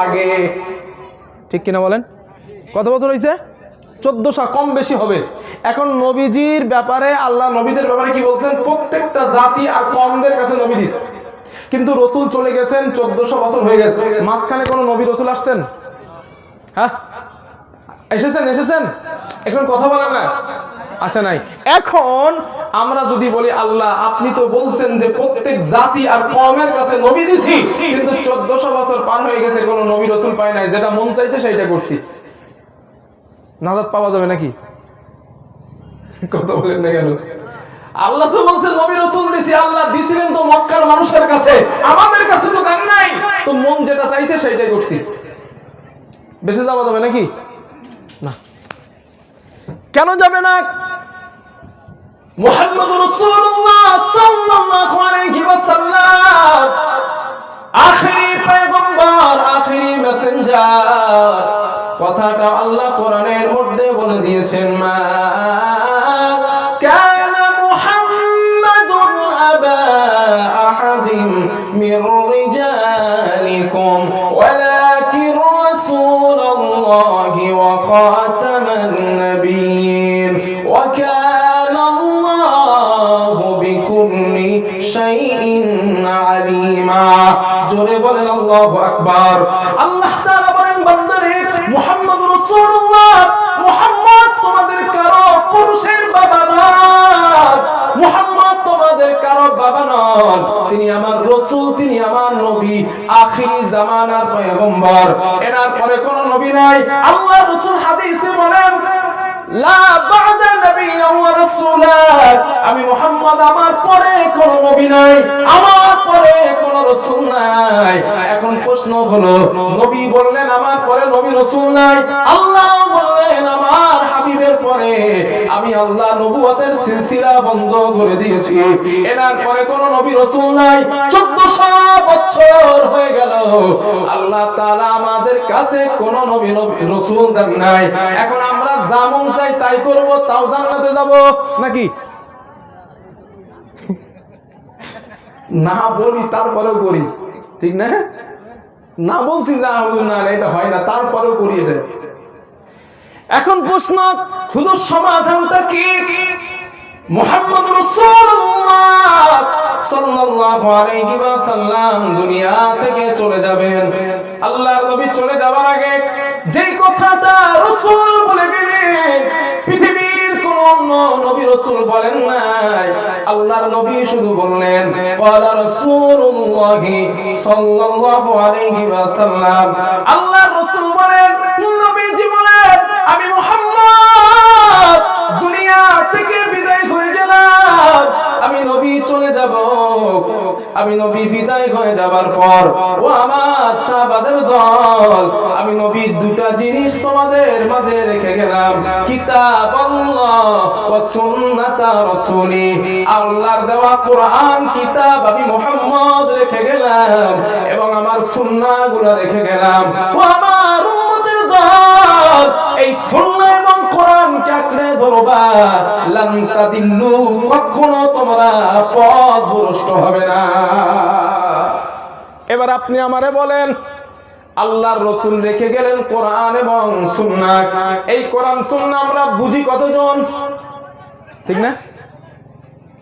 আগে, ঠিক কিনা বলেন? কত বছর হয়েছে? 1400, কম বেশি হবে। এখন নবীজির ব্যাপারে আল্লাহ নবীদের ব্যাপারে কি বলছেন? প্রত্যেকটা জাতি আর কমদের কাছে নবী দিস, কিন্তু রসুল চলে গেছেন 1400 বছর হয়ে গেছে। মাঝখানে কোনো নবী রসুল আসছেন? হ্যাঁ, এসেছেন? এখন কথা বলেন না, আসে নাই। এখন আমরা যদি বলি আল্লাহ আপনি তো বলছেন যে প্রত্যেক জাতি আর কওমের কাছে নবী দিছি, কিন্তু 1400 বছর পার হয়ে গেছে কোনো নবী রসুল পাই নাই, যেটা মন চাইছে সেইটা করছি, নাজাত পাওয়া যাবে নাকি? কথা বলেন না কেন? আল্লাহ তো বলছেন নবী রসুল দিছি, আল্লাহ দিছিলেন তো মক্কার মানুষের কাছে, আমাদের কাছে তো দেন নাই, তো মন যেটা চাইছে সেইটাই করছি, বেঁচে যাওয়া যাবে নাকি? না। কেন যাবে না? মুহাম্মদুর রাসূলুল্লাহ সাল্লাল্লাহু আলাইহি ওয়াসাল্লাম আখেরি পয়গম্বর, আখেরি মেসেঞ্জার, কথাটা আল্লাহ কোরআনের মধ্যে বলে দিয়েছেন, মা কানা মুহাম্মাদুন আবা আহাদিন মির রিজালিকুম ওয়ালাকিন রাসূলুল্লাহি ওয়া খাতামান নাবিয়্যিন ওয়া কানা আল্লাহু বিকুল্লি শাইইন আলিমা। জোরে বলেন আল্লাহু আকবার। আল্লাহ তাআলা বলেন, বান্দারে মুহাম্মদ রাসূলুল্লাহ, মুহাম্মদ তোমাদের কারো পুরুষের বাবা নন, মুহাম্মদ তোমাদের কারো বাবা নন, তিনি আমার রাসূল, তিনি আমার নবী, আখিরি জামানার পয়গম্বর, এনার পরে কোন নবী নাই। আল্লাহ রাসূল হাদিসে বলেন, লা বা'দা নাবিয়্যিন ওয়া রাসূলা, আমি মুহাম্মদ, আমার পরে কোন নবী নাই, আমার পরে কোন রাসূল নাই। এখন প্রশ্ন হলো, নবী বললেন আমার পরে নবী রাসূল নাই, আল্লাহ বললেন আমার হাবিবের পরে আমি আল্লাহ নবুয়তের সিলসিলা বন্ধ করে দিয়েছি, এনার পরে কোন নবী রাসূল নাই। 1400 বছর হয়ে গেল, আল্লাহ তাআলা আমাদের কাছে কোন নবী রাসূল দেন নাই। এখন আমরা যেমন চাই তাই করব, তাও জান্নাতে যাব নাকি? না বলি তারপরেও করি, ঠিক না? না বলছি না না এটা হয় না, তারপরেও করি এটা। এখন প্রশ্ন, শুধু সমাধানটা কি? মুহাম্মদ রাসূলুল্লাহ সাল্লাল্লাহু আলাইহি ওয়াসাল্লাম দুনিয়া থেকে চলে যাবেন। আল্লাহর নবী চলে যাবার আগে যেই কথাটা রাসূল বলে গেলেন, পৃথিবীর কোন অন্য নবী রাসূল বলেন নাই, আল্লাহর নবী শুধু বললেন ক্বালা রাসূলুল্লাহ সাল্লাল্লাহু আলাইহি ওয়াসাল্লাম। আল্লাহর রাসূল বলেন, নবীজি বলেন, আমি মুহাম্মদ দুনিয়া থেকে বিদায় হয়ে গেলাম, আমি নবী চলে যাব, আমি নবী বিদায় হয়ে যাবার পর ও আমার সাহাবাদের দল, আমি নবী দুটা জিনিস তোমাদের মাঝে রেখে গেলাম, কিতাবাল্লাহ ওয়া সুন্নাতা রাসূলি, আল্লাহর দেওয়া কোরআন কিতাব আমি মুহাম্মদ রেখে গেলাম, এবং আমার সুন্নাহগুলো রেখে গেলাম। ও আমার উম্মতের দল, এই সুন্নাহ এবং কোরআনকে আঁকড়ে ধরবা, লান তাদিল্লু, কখনো তোমরা পথভ্রষ্ট হবে না। এবার আপনি আমারে বলেন, আল্লাহর রাসূল রেখে গেলেন কোরআন এবং সুন্নাহ, এই কোরআন সুন্নাহ আমরা বুঝি কতজন? ঠিক না?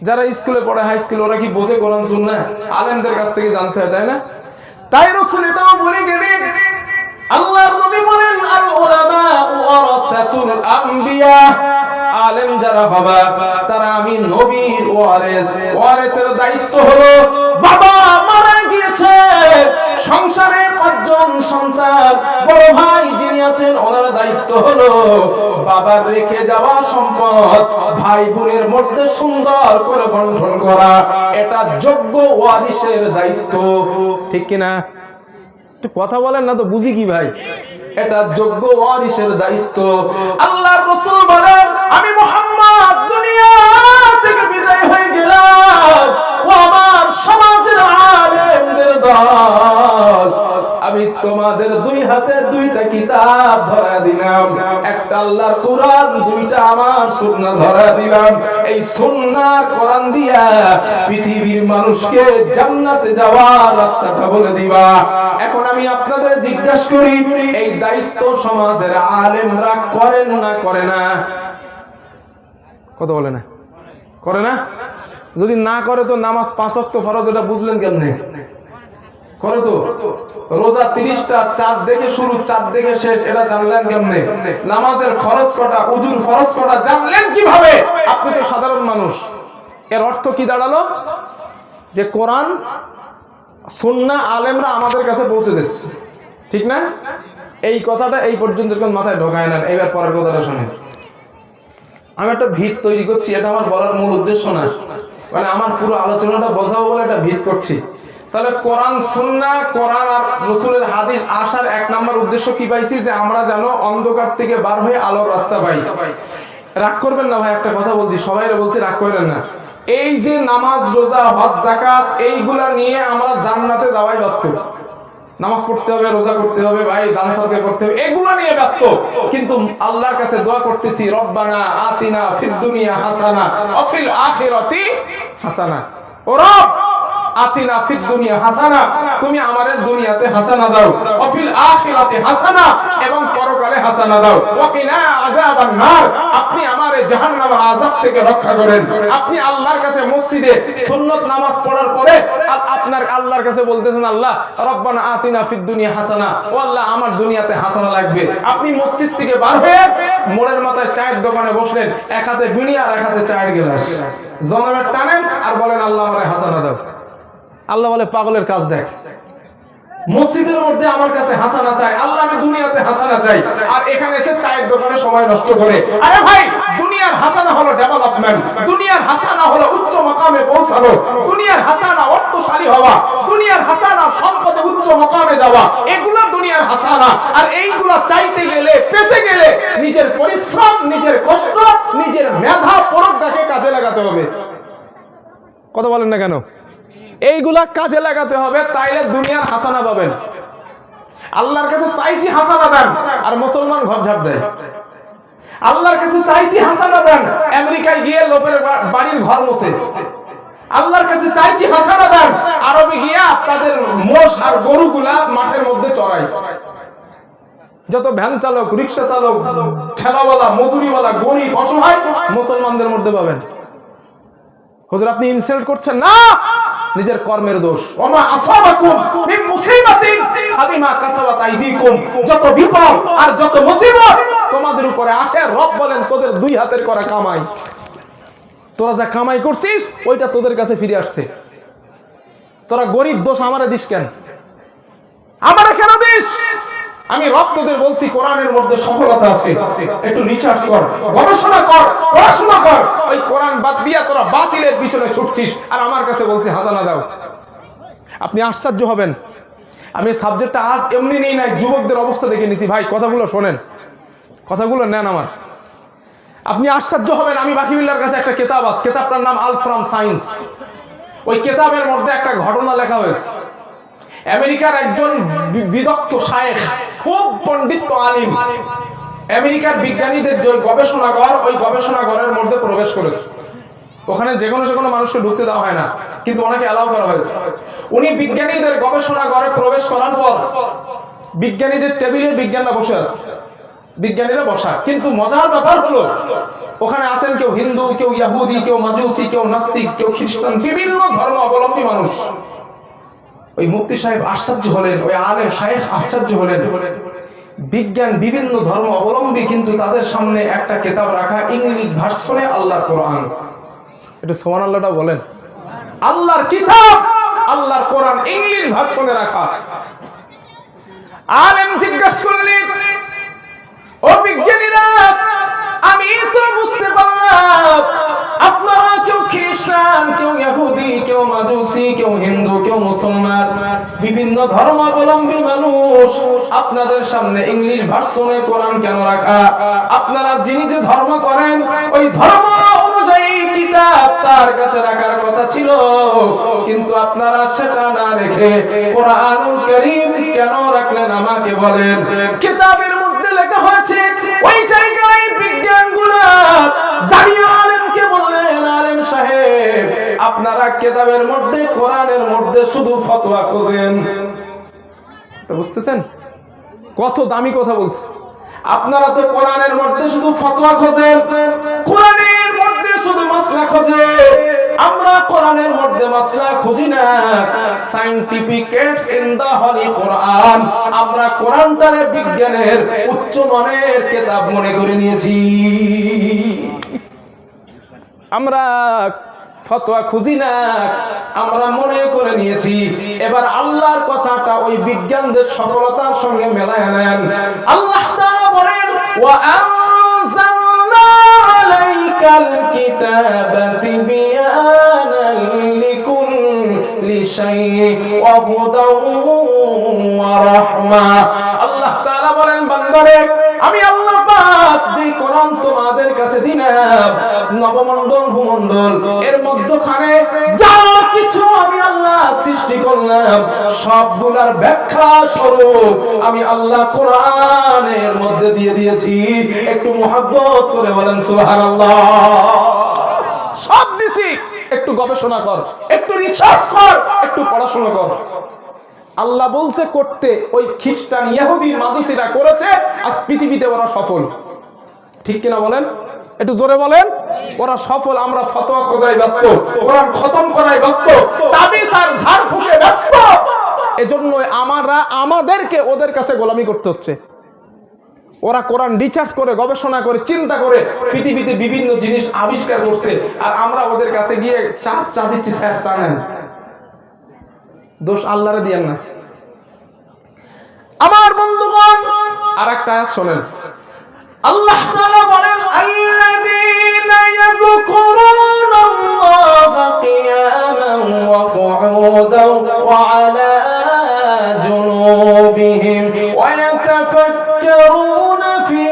যারা স্কুলে পড়ে, হাই স্কুলে, ওরা কি বোঝে কোরআন সুন্নাহ? আলেমদের কাছ থেকে জানতে হয়, তাই না? তাই রাসূল এটাও বলে গেলেন, আল্লাহর নবী বলেন, আল উলামা ওয়ারাসাতুল আমবিয়া, আলেম যারা হবে তারা আমি নবীর ওয়ারিস, ওয়ারিসের দায়িত্ব হলো, বাবা মারা গিয়েছে, সংসারে 5 জন সন্তান, বড় ভাই যিনি আছেন ওনার দায়িত্ব হলো বাবার রেখে যাওয়া সম্পদ ভাই বোনের মধ্যে সুন্দর করে বন্টন করা, এটা যোগ্য ওয়ারিসের দায়িত্ব, ঠিক কিনা? একটু কথা বলেন না তো, বুঝি কি ভাই? এটা যোগ্য ওয়ারিসের দায়িত্ব। আল্লাহর রাসূল বলেন, আমি মুহাম্মদ দুনিয়া থেকে বিদায় হয়ে গেলাম, ও আমার সমাজের আলেমদের দল, আমি তোমাদের দুই হাতে দুইটা কিতাব ধরা দিলাম, একটা আল্লাহর কোরআন, দুইটা আমার সুন্নাহ ধরা দিলাম। এই সুন্নাহ কোরআন দিয়া পৃথিবীর মানুষকে জান্নাতে যাওয়ার রাস্তাটা বলে দিবা। এখন আমি আপনাদের জিজ্ঞাসা করি, এই দায়িত্ব সমাজের আলেমরা করেন না করে না? কথা বলে না? করে না? যদি না করে তো নামাজ 5 ওয়াক্ত ফরজ, এটা বুঝলেন কেমনে? করে তো। রোজা 30টা, চাঁদ দেখে শুরু চাঁদ দেখে শেষ, এটা জানলেন কেমনে? নামাজের ফরজ কটা, উজুর ফরজ কটা জানলেন কিভাবে? আপনি তো সাধারণ মানুষ। এর অর্থ কি দাঁড়ালো? যে কোরআন সুন্নাহ আলেমরা আমাদের কাছে পৌঁছে দিচ্ছে, ঠিক না? এই কথাটা এই পর্যন্ত মাথায় ঢোকায় না। এইবার পরের কথাটা শোনেন। আমি একটা ভিত তৈরি করছি, এটা আমার বলার মূল উদ্দেশ্য না, মানে আমার পুরো আলোচনাটা বোঝাবো বলে একটা ভিত করছি। তাহলে কোরআন সুন্নাহ, কোরআন আর রাসূলের হাদিস আসার 1 নম্বর উদ্দেশ্য কি পাইছি? যে আমরা যেন অন্ধকার থেকে বার হয়ে আলোর রাস্তা পাই। রাগ করবেন না ভাই, একটা কথা বলছি, সবাইরে বলছি, রাগ করেন না। এই যে নামাজ, রোজা, হজ, যাকাত, এইগুলা নিয়ে আমরা জান্নাতে যাওয়াই ব্যস্ত। নামাজ পড়তে হবে, রোজা করতে হবে, ভাই দান সাদকা করতে হবে, এগুলা নিয়ে ব্যস্ত। কিন্তু আল্লাহর কাছে দোয়া করতেছি, রব্বানা আতিনা ফিদ দুনিয়া হাসানা ওয়া ফিল আখিরাতি হাসানা। ও রব, আতিনা ফিদ দুনিয়া হাসানা, তুমি আমাদের দুনিয়াতে হাসানা দাও, ওয়া ফিল আখিরাতি হাসানা, এবং পরকালে হাসানা দাও, ওয়া কিনা আযাবান নার, আপনি আমারে জাহান্নামের আযাব থেকে রক্ষা করেন। আপনি আল্লাহর কাছে মসজিদে সুন্নাত নামাজ পড়ার পরে আপনার আল্লাহর কাছে বলতেছেন, আল্লাহ রব্বানা আতিনা ফিদ দুনিয়া হাসানা, ও আল্লাহ আমার দুনিয়াতে হাসানা লাগবে। আপনি মসজিদ থেকে বার হয়ে মোড়ের মাথায় চায়ের দোকানে বসলেন, এক হাতে বিড়ি আর এক হাতে চায়ের গ্লাস, জনমের টানেন আর বলেন আল্লাহ আমারে হাসানা দাও। আল্লাহ বলে, পাগলের কাজ দেখ। মসজিদের মধ্যে আমার কাছে হাসানা চাই, আল্লাহ আমি দুনিয়াতে হাসানা চাই, আর এখানে এসে চায়ের দোকানে সময় নষ্ট করে। আরে ভাই, দুনিয়ার হাসানা হলো ডেভেলপমেন্ট, দুনিয়ার হাসানা হলো উচ্চ মাকামে পৌঁছানো, দুনিয়ার হাসানা অর্থশালী হওয়া, দুনিয়ার হাসানা সম্পদে উচ্চ মাকামে যাওয়া, এগুলো দুনিয়ার হাসানা। আর এইগুলো চাইতে গেলে, পেতে গেলে নিজের পরিশ্রম, নিজের কষ্ট, নিজের মেধা পরকটাকে কাজে লাগাতে হবে। কথা বলেন না কেন? এইগুলা কাজে লাগাতে হবে, তাইলে দুনিয়ার হাসানা পাবেন। আল্লাহর কাছে চাইছি হাসানা দেন, আর মুসলমান ঘর ঝাড় দেয়। আল্লাহর কাছে চাইছি হাসানা দেন, আমেরিকায় গিয়ে লোকের বাড়ির ঘর মোছে। আল্লাহর কাছে চাইছি হাসানা দেন, আরবে গিয়া তাদের মোষ আর গরুগুলা মাঠের মধ্যে চড়ায়। যত ভ্যান চালক, রিক্সা চালক, ঠেলাওয়ালা, মজুরিওয়ালা, গরিব, অসহায় মুসলমানদের মধ্যে পাবেন। হুজুর আপনি ইনসাল্ট করছেন না, নিজের কর্মের দোষ। ওমা আসাবাকুম মিন মুসিবাতিন ফাবিমা কাসাবাত আইদিকুম, যত বিপদ আর যত মুসিবত তোমাদের উপরে আসে, রব বলেন তোদের দুই হাতের করা কামাই, তোরা যা কামাই করছিস ওইটা তোদের কাছে ফিরে আসছে। তোরা গরিব, দোষ আমারে দিস কেন? আমারে কেন দিস? আমি রব তোদের বলছি কোরআনের মধ্যে সফলতা আছে, একটু রিসার্চ কর, গবেষণা কর, পড়াশোনা কর। ওই কোরআন বাদ দিয়া তোরা বাতিলের পিছনে ছুটছিস, আর আমার কাছে বলছি হাসানা দাও। আপনি আশ্চর্য হবেন, আমি সাবজেক্টটা আজ এমনি নেই নাই, যুবকদের অবস্থা দেখে নিছি। ভাই কথাগুলো শোনেন, কথাগুলো নেন আমার। আপনি আশ্চর্য হবেন, আমি বাকিবিল্লার কাছে একটা কেতাব আছে, কেতাবটার নাম আল ফ্রম সায়েন্স। ওই কেতাবের মধ্যে একটা ঘটনা লেখা হয়েছে। আমেরিকার একজন বিদগ্ধ শায়েখ, খুব পণ্ডিত আলিম, আমেরিকার বিজ্ঞানীদের যে গবেষণাগার, ওই গবেষণাগারের মধ্যে প্রবেশ করেছে। ওখানে যে কোনো মানুষকে ঢুকতে দেওয়া হয় না, কিন্তু ওনাকে অ্যালাউ করা হয়েছে। উনি বিজ্ঞানীদের গবেষণাগারে প্রবেশ করার পর বিজ্ঞানীদের টেবিলে বিজ্ঞানীরা বসে আছে, বিজ্ঞানীরা বসা। কিন্তু মজার ব্যাপার হলো, ওখানে আছেন কেউ হিন্দু, কেউ ইহুদি, কেউ মাজুসি, কেউ নাস্তিক, কেউ খ্রিস্টান, বিভিন্ন ধর্ম অবলম্বী মানুষ। ওই মুফতি সাহেব আশ্চর্য হলেন, ওই আলেম শায়েখ আশ্চর্য হলেন, বিজ্ঞান বিভিন্ন ধর্ম অবলম্বী, কিন্তু তাদের সামনে একটা কিতাব রাখা, ইংলিশ ভার্সনে আল্লাহর কোরআন। এটা সুবহানাল্লাহটা বলেন, আল্লাহর কিতাব, আল্লাহর কোরআন ইংলিশ ভার্সনে রাখা। আলেম জিজ্ঞাসা করলেন, ও বিজ্ঞানীরা, আমি তো বুঝতে পারলাম আপনারা কেউ খ্রিস্টান, কেউ ইহুদি, কেউ মাজুসি, কেউ হিন্দু, কেউ মুসলমান, বিভিন্ন ধর্মাবলম্বী মানুষ, আপনাদের সামনে ইংলিশ ভার্সনে কোরআন কেন রাখা? আপনারা যিনি যে ধর্ম করেন, ওই ধর্ম অনুযায়ী কিতাব তার কাছে রাখার কথা ছিল, কিন্তু আপনারা সেটা না রেখে কোরআনুল কারীম কেন রাখলেন আমাকে বলেন। কিতাবের মধ্যে লেখা হয়েছে, ওই জায়গায় বিজ্ঞানগুলো দাঁড়িয়ে আলেমকে বললেন, আলেম সাহেব আপনারা কিতাবের মধ্যে কোরআনের মধ্যে শুধু ফতোয়া খোঁজেন। তো বুঝতেছেন কত দামি কথা বলছে। আপনারা তো কোরআনের মধ্যে শুধু ফতোয়া খোঁজেন, কোরআনের মধ্যে শুধু মাসলা খোঁজেন। আমরা কোরআনের মধ্যে মাসলা খুঁজি না, সায়েন্টিফিকেটস ইন দা হলি কোরআন। আমরা কোরআনটারে বিজ্ঞানের উচ্চ মানের কিতাব মনে করে নিয়েছি। আমরা ফতোয়া খুঁজি না, আমরা মনে করে নিয়েছি। এবার আল্লাহর কথাটা ওই বিজ্ঞানদের সফলতার সঙ্গে মেলায় নেন। আল্লাহ তাআলা বলেন, ওয়া আনজালনা আলাইকাল কিতাবা তিবয়ানান লিকুল্লি শাইইন ওয়া হুদাও ওয়া রাহমা। আল্লাহ তাআলা বলেন, বান্দারে আমি আল্লাহ পাক যে কোরআন তোমাদের কাছে দিলাম, নবমণ্ডল ভূমণ্ডল এর মধ্যখানে যা কিছু আমি আল্লাহ সৃষ্টি করলাম সবগুলার ব্যাখ্যা স্বরূপ আমি আল্লাহ কোরআনের মধ্যে দিয়ে দিয়েছি। একটু মুহাব্বত করে বলেন সুবহানাল্লাহ। সব দিছি, একটু গবেষণা কর, একটু রিসার্চ কর, একটু পড়াশোনা কর। আল্লাহ বলছে করতে, ওই খ্রিস্টান ইহুদি মাজুসিরা করেছে, আজ পৃথিবীতে ওরা সফল। ঠিক কিনা বলেন? একটু জোরে বলেন। ওরা সফল, আমরা ফতোয়া খোঁজাই ব্যস্ত, কোরআন খতম করাই ব্যস্ত, তাবিজ আর ঝাড়ফুঁকে ব্যস্ত। এজন্য আমাদেরকে ওদের কাছে গোলামি করতে হচ্ছে। ওরা কোরআন রিসার্চ করে, গবেষণা করে, চিন্তা করে পৃথিবীতে বিভিন্ন জিনিস আবিষ্কার করছে, আর আমরা ওদের কাছে গিয়ে চা দিচ্ছি, স্যার চা নেন। দোষ আল্লাহরে দিয়েন না। আমার বন্ধুগণ, আরেকটা আয়াত শোনেন। আল্লাহ তাআলা বলেন, আল্লাযীনা ইয়াযকুরুনাল্লাহা কিয়ামান ওয়া কুউদান ওয়া আলা জুনুবিহিম ওয়া ইয়াতাফাক্কারুনা ফী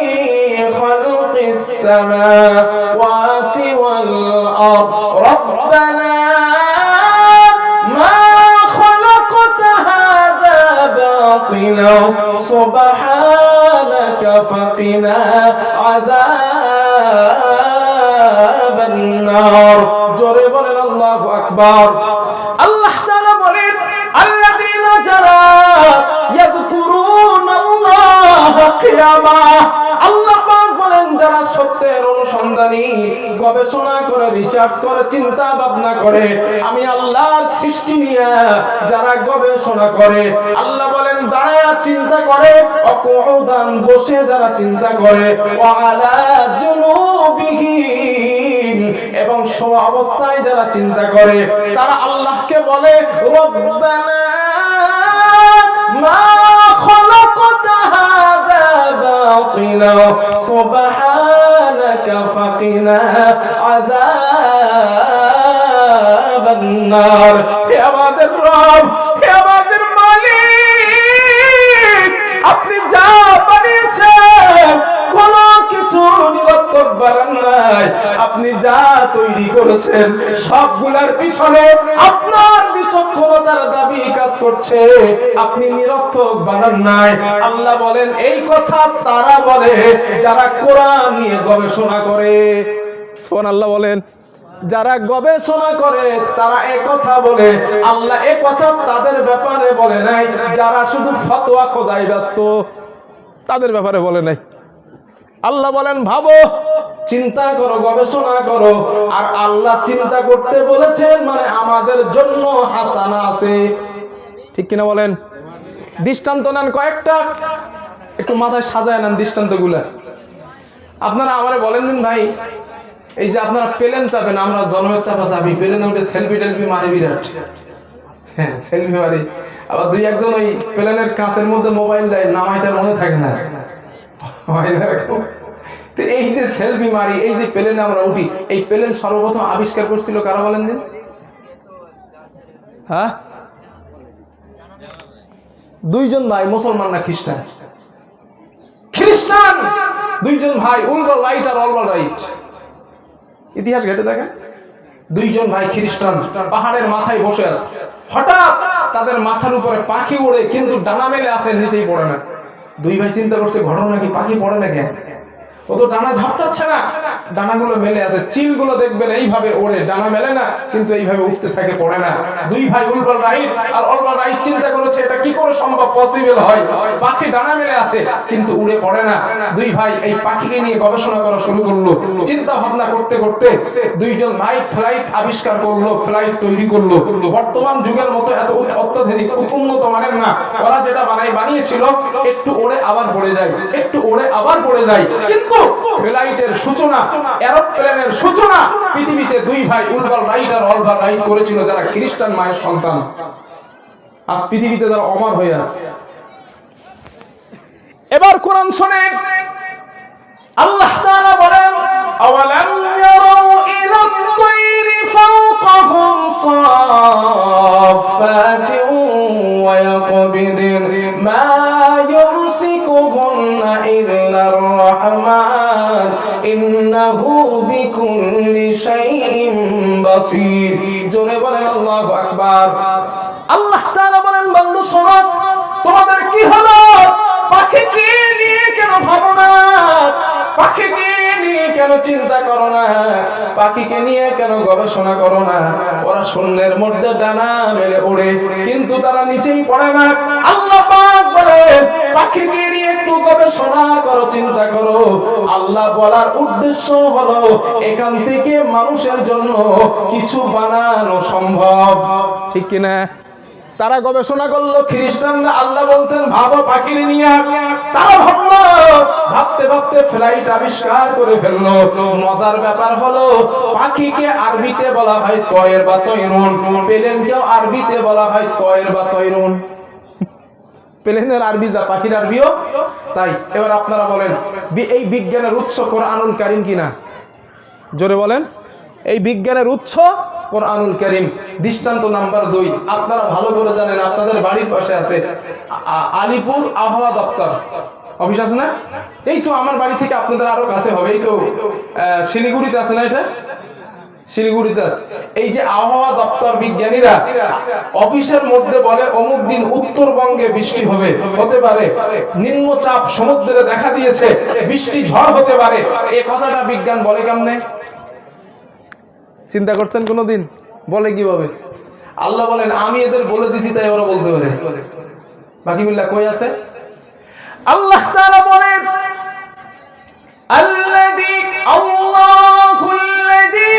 খালকিস সামাওয়াতি ওয়াল আরদ রাব্বানা سبحانك فقنا عذاب النار। জোরে বলেন আল্লাহু আকবার। আল্লাহ তাআলা বলেন, আল্লাযীনা যারা ইয়াযকুরুনাল্লাহা কিয়ামা। আল্লাহ পাক বলেন, যারা সত্যের অনুসন্ধানী, গবেষণা করে, রিসার্চ করে, চিন্তা ভাবনা করে, আমি আল্লাহর সৃষ্টি নিয়ে যারা গবেষণা করে, আল্লাহ বলেন দাঁড়ায়া চিন্তা করে, অকুউদান বসে যারা চিন্তা করে, ওয়া আলা জুনুবিহিম এবং শোয়া অবস্থায় যারা চিন্তা করে, তারা আল্লাহকে বলে, রব্বানা মা খালাকতা হাযা বাতিলা সুবহানাকা ফাকিনা আযাবান নার। হে আমাদের রব, হে আমাদের মালিক, আপনি যা বানিয়েছেন কোনো কিছু নিরর্থক বানান নাই। আপনি যা তৈরি করেছেন সবগুলার পিছনে আপনার বিচক্ষণতার দাবি কাজ করছে, আপনি নিরর্থক বানান নাই। আল্লাহ বলেন, এই কথা তারা বলে যারা কোরআন নিয়ে গবেষণা করে। সুবহানাল্লাহ বলেন। যারা গবেষণা করে তারা একথা বলে। আল্লাহ একথা তাদের ব্যাপারে বলে নাই, যারা শুধু ফতোয়া খোঁজাই ব্যস্ত তাদের ব্যাপারে বলে নাই। আল্লাহ বলেন, ভাবো, চিন্তা করো, গবেষণা করো। আর আল্লাহ চিন্তা করতে বলেছেন মানে আমাদের জন্য হাসানা আছে। ঠিক কিনা বলেন? দৃষ্টান্ত নেন কয়েকটা, একটু মাথায় সাজায় নেন দৃষ্টান্তগুলো। আপনারা আমারে বলেন দিন ভাই, এই যে আপনারা প্লেন চাপেন, আমরা জন্মের চাপা চাপি, প্লেনে উঠে সেলফি টেলফি মারি বিরাট। হ্যাঁ, সেলফি মারি। আবার দুই একজন ওই প্লেনের কাঁচের মধ্যে মোবাইল দেয়, নামাইতে মনে থাকে না। তো এই যে সেলফি মারি, এই যে প্লেনে আমরা উঠি, এই প্লেন সর্বপ্রথম আবিষ্কার করছিল কারা বলেন দিন? হ্যাঁ, দুইজন ভাই, মুসলমান না খ্রিস্টান? খ্রিস্টান দুইজন ভাই, উলবা রাইট আর অলবা রাইট। ইতিহাস ঘেটে দেখেন, দুইজন ভাই খ্রিস্টান পাহাড়ের মাথায় বসে আছে, হঠাৎ তাদের মাথার উপরে পাখি ওড়ে, কিন্তু ডানা মেলে আসে, নিচেই পড়ে না। দুই ভাই চিন্তা করছে ঘটনা কি, পাখি পড়ে না কেন? ও তো ডানা ঝাপটাচ্ছে না, ডানাগুলো মেলে আছে। চিলগুলো দেখবেন এইভাবে ওড়ে, ডানা মেলে না, কিন্তু এইভাবে উঠতে থাকে, পড়ে না। দুই ভাই উল্টা রাইট আর উল্টা রাইট চিন্তা করেছে এটা কি করে সম্ভব, পসিবল হয়? পাখি ডানা মেলে আছে কিন্তু উড়ে পড়ে না। দুই ভাই এই পাখিকে নিয়ে গবেষণা করা শুরু করলো। চিন্তা ভাবনা করতে করতে দুইজন ভাই ফ্লাইট আবিষ্কার করলো, ফ্লাইট তৈরি করলো। বর্তমান যুগের মতো এত অত্যাধুনিক উন্নত মানের না, ওরা যেটা বানিয়েছিল একটু ওড়ে আবার পড়ে যায়, একটু ওড়ে আবার পড়ে যায়। কিন্তু ফ্লাইটের সূচনা, এরোপ্লেনের সূচনা পৃথিবীতে দুই ভাই উলভার রাইট আর অলভার রাইট করেছিল, যারা খ্রিস্টান মায়ের সন্তান। আজ পৃথিবীতে যারা অমর হয়ে আছে। এবার কোরআন শুনেন, আল্লাহ তাআলা বলেন, আওয়ালাম ইয়ারাউ ইলা আত-তায়রি ফাওকাহুম সাফফাতিন ওয়া ইয়াকবিদিন মা ইউমসিকুহুন্না ইল্লার রাহমান ইন্নাহু বিকুল্লি শাইইন বাসীর। জোরে বলেন আল্লাহু আকবার। আল্লাহ তাআলা বলেন, বন্ধু শোনো, তোমাদের কি হলো? পাখিকে নিয়ে কেন ভাবো না? পাখিকে নিয়ে কেন চিন্তা করো না? পাখিকে নিয়ে কেন গবেষণা করো না? ওরা শূন্যের মধ্যে ডানা মেলে ওড়ে, কিন্তু তারা নিচেই পড়ে না। আল্লাহ পাক বলেন, পাখিকে নিয়ে একটু গবেষণা করো, চিন্তা করো। আল্লাহ বলার উদ্দেশ্য হলো এখান থেকে মানুষের জন্য কিছু বানানো সম্ভব, ঠিক কিনা? তারা গবেষণা করলো, খ্রিস্টানরা। আল্লাহ বলছেন ভাবো পাখির নিয়ে। তারা ভাবলো, ভাবতে ভাবতে ফ্লাইট আবিষ্কার করে ফেললো। মজার ব্যাপার হলো পাখিকে আরবিতে বলা হয় তয়ের বা তৈরুন, প্লেনকেও আরবিতে বলা হয় তয়ের বা তৈরুন। প্লেনের আরবি যা, পাখির আরবিও তাই। এবার আপনারা বলেন, এই বিজ্ঞানের উৎস কোরআনুল কারীম কিনা? জোরে বলেন। এই বিজ্ঞানের উৎস কোরআনুল কারীম। দৃষ্টান্ত নাম্বার 2, আপনারা ভালো করে জানেন, আপনাদের বাড়ির পাশে আছে আলিপুর আবহাওয়া দপ্তর অফিস আছে না? এই তো আমার বাড়ি থেকে আপনাদের আরো কাছে হবে, এই তো শিলিগুড়িতে আছে না? এটা শিলিগুড়িতে আছে। এই যে আবহাওয়া দপ্তর বিজ্ঞানীরা অফিসের মধ্যে বলে অমুক দিন উত্তরবঙ্গে বৃষ্টি হবে, হতে পারে নিম্নচাপ সমুদ্রে দেখা দিয়েছে, বৃষ্টি ঝড় হতে পারে। এই কথাটা বিজ্ঞান বলে কেমনে? চিন্তা করছেন কোনদিন? বলে কিভাবে? আল্লাহ বলেন আমি এদের বলে দিছি তাই ওরা বলতে পারে। বাকি বিল্লাহ কই আছে? আল্লাহ তাআলা বলেন, আল্লাহুল্লাযী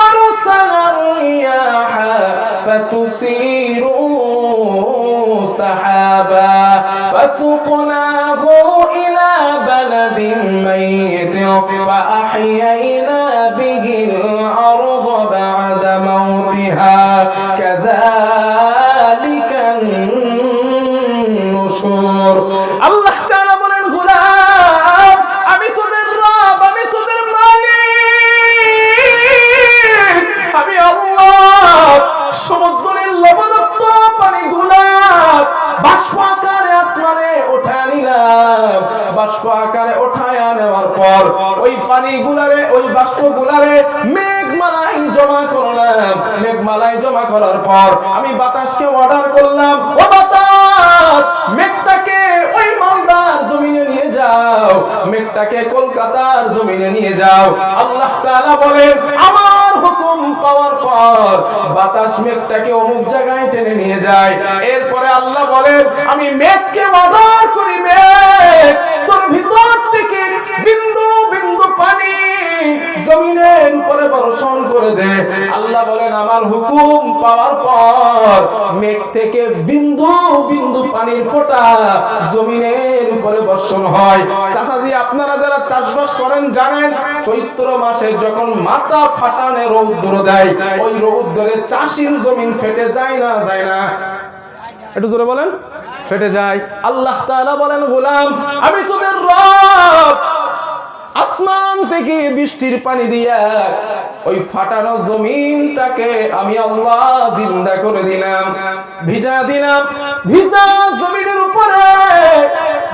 আরসালা রিয়াহা ফাতুসিরু সাহাবা ফাসুকনাহু ইলা বালাদিন মাইয়িতিন ফাআহইয়ানা বিহিল আরদা বা'দা মাউতিহা কাযালিকান নুশুর। আল্লাহ তাআলা বলেন, গোলাম আমি তোদের রব, আমি তোদের মালিক, আমি আল্লাহ। সমুদ্রের লবণাক্ত পানিগুলা বাষ্প আকারে আসমানে উঠায় নিলাম। বাষ্প আকারে উঠায় নেওয়ার পর ওই পানিগুলারে, ওই বাষ্পগুলারে মেঘমালায় জমা করলাম। মেঘমালায় জমা করার পর আমি বাতাসকে অর্ডার করলাম, ও বাতাস মেঘটাকে ওই মালদার জমিনে নিয়ে যাও, মেঘটাকে কলকাতার জমিনে নিয়ে যাও। আল্লাহ তাআলা বলেন, আমার হুকুম পাওয়ার পর বাতাস মেঘটাকে অমুক জায়গায় টেনে নিয়ে যায়। এরপরে আল্লাহ বলেন, আমি মেঘকে অর্ডার করি, মেঘ তোর ভিতর থেকে বিন্দু বিন্দু পানি জমিনের উপরে বর্ষণ করে দে। আল্লাহ বলেন, আমার হুকুম পাওয়ার পর মেঘ থেকে বিন্দু বিন্দু পানির ফোঁটা জমিনের উপরে বর্ষণ হয়। চাচাজি আপনারা যারা চাষবাস করেন জানেন, চৈত্র মাসে যখন মাথা ফাটানে রৌদ্র দেয়, ওই রৌদ্রে চাষির জমিন ফেটে যায় না? যায় না? একটু জোরে বলেন। ফেটে যায়। আল্লাহ তাআলা বলেন, গোলাম আমি তোদের রব, আসমান থেকে বৃষ্টির পানি দিয়া ওই ফাটানো জমিনটাকে আমি আল্লাহ জিন্দা করে দিলাম, ভিজা দিলাম। ভিজা জমিনের উপরে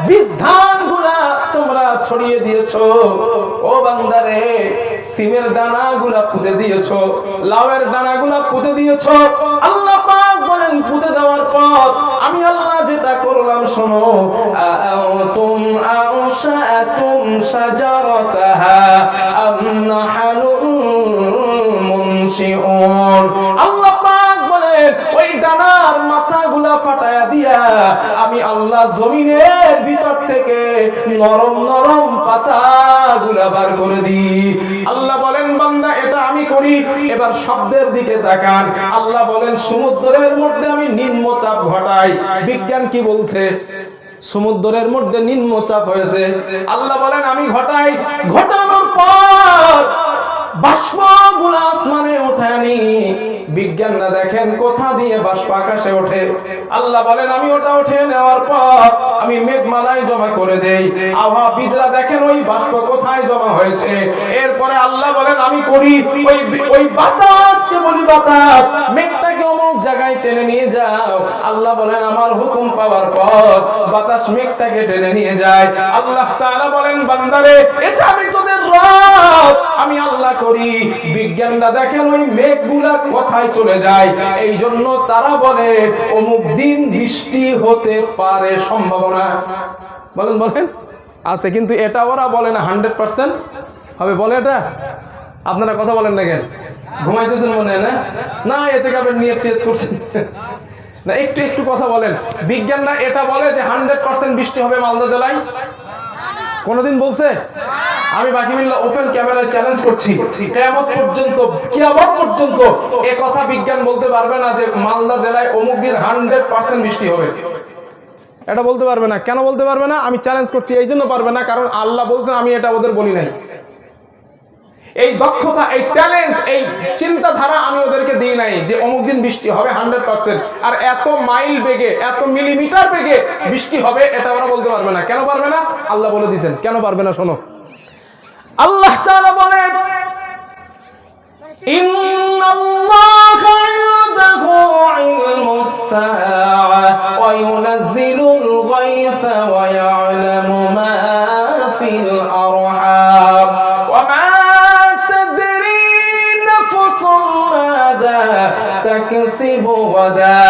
বীজ ধান গুলা তোমরা ছড়িয়ে ছড়িয়ে দিয়েছো, ও বান্দারে সিমের দানাগুলা পুঁতে দিয়েছো, লাউয়ের দানাগুলা পুঁতে দিয়েছো। আল্লাহ পাক বলেন পুঁতে দেওয়ার পর আমি আল্লাহ যেটা করলাম শোনো, আনতুম আনশাতুম শাজারাতাহা আম নাহনুল মুনশিউন। আল্লাহ পাক বলেন ওই ডানার মাথাগুলা ফাটায়া দিয়া আমি আল্লাহ জমিনের ভিতর থেকে নরম নরম পাতাগুলা বার করে দিই। আল্লাহ বলেন বান্দা এটা আমি করি। এবার শব্দের দিকে তাকান। আল্লাহ বলেন সমুদ্রের মধ্যে আমি নিম্নচাপ ঘটাই। বিজ্ঞান কি বলছে? সমুদ্রের মধ্যে নিম্নচাপ হয়েছে। আল্লাহ বলেন আমি ঘটাই। ঘটানোর পর বাষ্পগুলো আসমানে ওঠানি। বিজ্ঞানরা দেখেন কোথা দিয়ে বাষ্প আকাশে ওঠে। আল্লাহ বলেন আমি ওটা উঠে নেওয়ার পর আমি মেঘমালায় জমা করে দেই। আবহাওয়াবিদরা দেখেন ওই বাষ্প কোথায় জমা হয়েছে। এরপরে আল্লাহ বলেন আমি করি ওই বাতাসকে বলি বাতাস মেঘটাকে অমুক জায়গায় টেনে নিয়ে যাও। আল্লাহ বলেন আমার হুকুম পাওয়ার পর বাতাস মেঘটাকে টেনে নিয়ে যায়। আল্লাহ তাআলা বলেন বান্দারে এটা আমি তোদের রব, আমি আল্লাহ করি। বিজ্ঞানরা দেখেন ওই মেঘগুলা কোথায় চলে যায়। এই জন্য তারা বলে অমুক দিন বৃষ্টি হতে পারে, সম্ভাবনা বলেন বলেন আছে, কিন্তু এটা ওরা বলে না 100% হবে। বলে এটা? আপনারা কথা বলেন না কেন? ঘুমাইতেছেন মনে হয় না? না এতে কাবের নিয়ত টিয়ত করছেন না, একটু একটু কথা বলেন। বিজ্ঞানরা এটা বলে যে 100% বৃষ্টি হবে মালদা জেলায়? কোনদিন বলছে? আমি বাকি মিল্লা ওপেন ক্যামেরায় চ্যালেঞ্জ করছি, কিয়ামত পর্যন্ত এই কথা বিজ্ঞান বলতে পারবে না যে মালদা জেলায় অমুক দিন 100% বৃষ্টি হবে। এটা বলতে পারবে না। কেন বলতে পারবে না? আমি চ্যালেঞ্জ করছি এই জন্য পারবে না, কারণ আল্লাহ বলছেন আমি এটা ওদের বলি নাই। এই দক্ষতা, এই ট্যালেন্ট, এই চিন্তাধারা আমি ওদেরকে দিই নাই যে অমুক দিন বৃষ্টি হবে 100%, আর এত মাইল বেগে এত মিলিমিটার বেগে বৃষ্টি হবে, এটা ওরা বলতে পারবে না। কেন পারবে না? আল্লাহ বলে দিয়েছেন। কেন পারবে না শোনো। আল্লাহ তাআলা বলেন ইন্নাল্লাহা ইনদাহু ইলমুস সাআ ওয়া ইউনাজ্জিলুল গায়সা ওয়া ইয়ালামু মা ফিল আরহাম ওয়া মা তাদরি নাফসুম মাযা তাকসিবু গাদা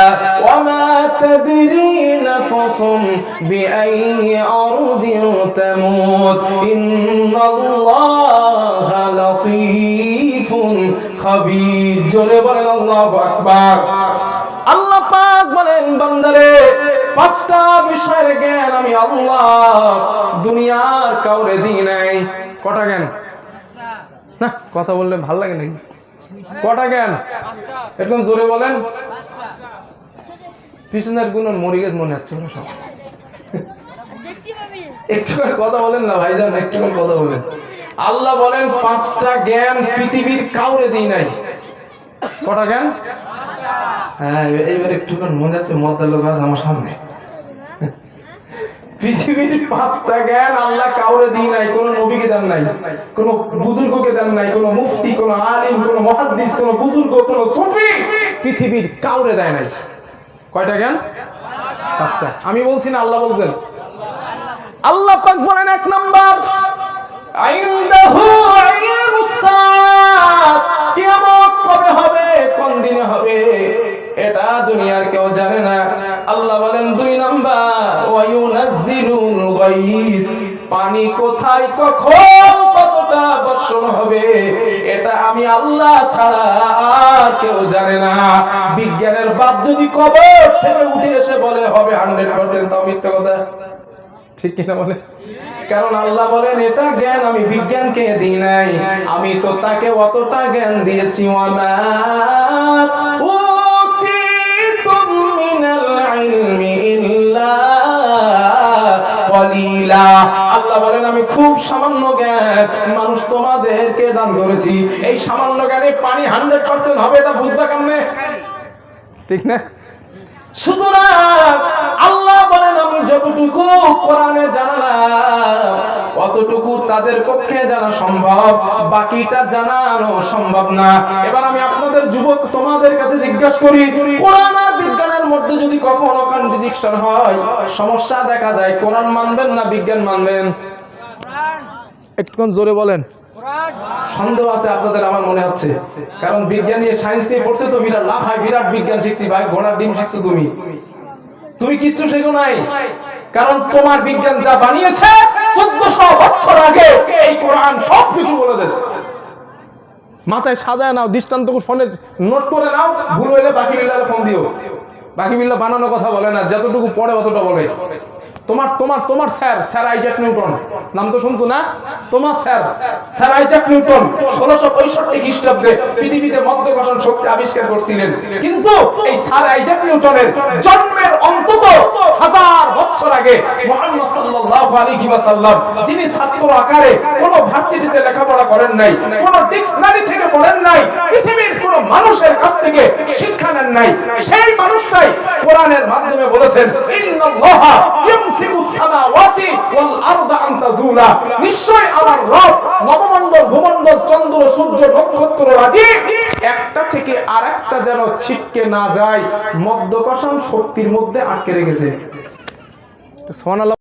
ওয়া মা তাদরি নাফসুম বিআইয়ি আরদিন তামুত ইন্নাল্লাহা লাতীফুন খাবীর। জোরে বলেন আল্লাহু আকবার। আল্লাহ পাক বলেন বান্দারে পাঁচটা বিষয়ের জ্ঞান আমি আল্লাহ দুনিয়ার কাউরে দিই নাই। কটা জ্ঞান? না কথা বললে ভালো লাগে নাকি? কটা জ্ঞান? একদম জোরে বলেন। পিছনের গুণ মরে গেছে মনে হচ্ছে। একটু করে কথা বলেন না ভাইজান, একটু করে কথা বলেন। আল্লাহ বলেন পাঁচটা জ্ঞান পৃথিবীর কাউরে দিই নাই। কটা জ্ঞান? হ্যাঁ এইবার একটু করে মনে হচ্ছে মদ্দা লোক আছে আমার সামনে। পৃথিবীর পাঁচটা জ্ঞান আল্লাহ কাউরে দিই নাই। কোন নবীকে দেন নাই, কোন বুজুর্গকে দেন নাই, কোন মুফতি, কোন আলিম, কোন মুহাদ্দিস, কোন বুজুর্গ, কোন সুফি পৃথিবীর কাউরে দেয় নাই। কয়টা জ্ঞান? পাঁচটা। আমি বলছি না আল্লাহ বলছেন। আল্লাহ পাক বলেন এক নাম্বার ইনদাহু ইলমুস সাআ, কিয়ামত কবে হবে, কোন দিনে হবে এটা দুনিয়ার কেউ জানে না। আল্লাহ বলেন দুই নাম্বার ওয়া ইউনাজ্জিলুল গায়স, পানি কোথায় কখন কতটা বর্ষণ হবে এটা আমি আল্লাহ ছাড়া আর কেউ জানে না। বিজ্ঞানের বাপ যদি কবর থেকে উঠে এসে বলে হবে 100%, তাও মিথ্যা কথা। ঠিক কিনা বলে? কারণ আল্লাহ বলেন এটা জ্ঞান আমি বিজ্ঞানকে দিই নাই, আমি তো তাকে অতটা জ্ঞান দিয়েছি। ওয়ামা উতিতুম মিনাল ইলমি ইল্লা কলিলা। আল্লাহ বলেন আমি খুব সামান্য জ্ঞান মানুষ তোমাদেরকে দান করেছি। এই সামান্য জ্ঞানে পানি 100% হবে এটা বুঝবা কেমনে? ঠিক না? সুতরাং আল্লাহ বলেন আমি যতটুকু কোরআনে জানালাম অতটুকু তাদের পক্ষে জানা সম্ভব, বাকিটা জানানো সম্ভব না। এবার আমি আপনাদের যুবক তোমাদের কাছে জিজ্ঞাসা করি, কোরআন আর বিজ্ঞানের মধ্যে যদি কখনো কন্ট্রাডিকশন হয়, সমস্যা দেখা যায়, কোরআন মানবেন না বিজ্ঞান মানবেন? একটুক্ষণ জোরে বলেন। সন্দেহ আছে আপনাদের আমার মনে হচ্ছে, কারণ বিজ্ঞান নিয়ে সায়েন্স নিয়ে পড়ছে তো বিরাট লাভ হয়, বিরাট বিজ্ঞান শিখছি ভাই, ঘোড়ার ডিম শিখছো তুমি কিচ্ছু শেখো নাই। কারণ তোমার বিজ্ঞান যা বানিয়েছে 1400 বছর আগে এই কোরআন সবকিছু বলে দেশ। মাথায় সাজায় নাও, দৃষ্টান্ত ফোনে নোট করে নাও, ভুল হইলে বাকি বিল্লারে ফোন দিও। বাকি বিল্লা বানানো কথা বলে না, যতটুকু পড়ে অতটা বলে। তোমার তোমার তোমার স্যার স্যার আইজাক নিউটন, নাম তো শুনছো না? তোমার স্যার স্যার আইজাক নিউটন 1665 খ্রিস্টাব্দে পৃথিবীতে মাধ্যাকর্ষণ শক্তি আবিষ্কার করছিলেন। কিন্তু এই স্যার আইজাক নিউটনের জন্মের অন্তত 1000 বছর আগে মুহাম্মদ সাল্লাল্লাহু আলাইহি ওয়াসাল্লাম, যিনি ছাত্র আকারে কোনো ভার্সিটিতে লেখাপড়া করেন নাই, কোনো ডিকশনারি থেকে পড়েন নাই, পৃথিবীর কোনো মানুষের কাছ থেকে শিক্ষা নেন নাই, সেই মানুষটাই কোরআনের মাধ্যমে বলেছেন ইন্নাল্লাহা ইয়ামসিকুস সামাওয়াতি ওয়াল আরদা আন তাযুলা, নিশ্চয় আমার রব নবমণ্ডল ভূমণ্ডল চন্দ্র সূর্য নক্ষত্র রাজি একটা থেকে আরেকটা যেন ছিটকে না যায়, মাধ্যাকর্ষণ শক্তির মধ্যে আটকে রেখেছে। সুবহানাল্লাহ।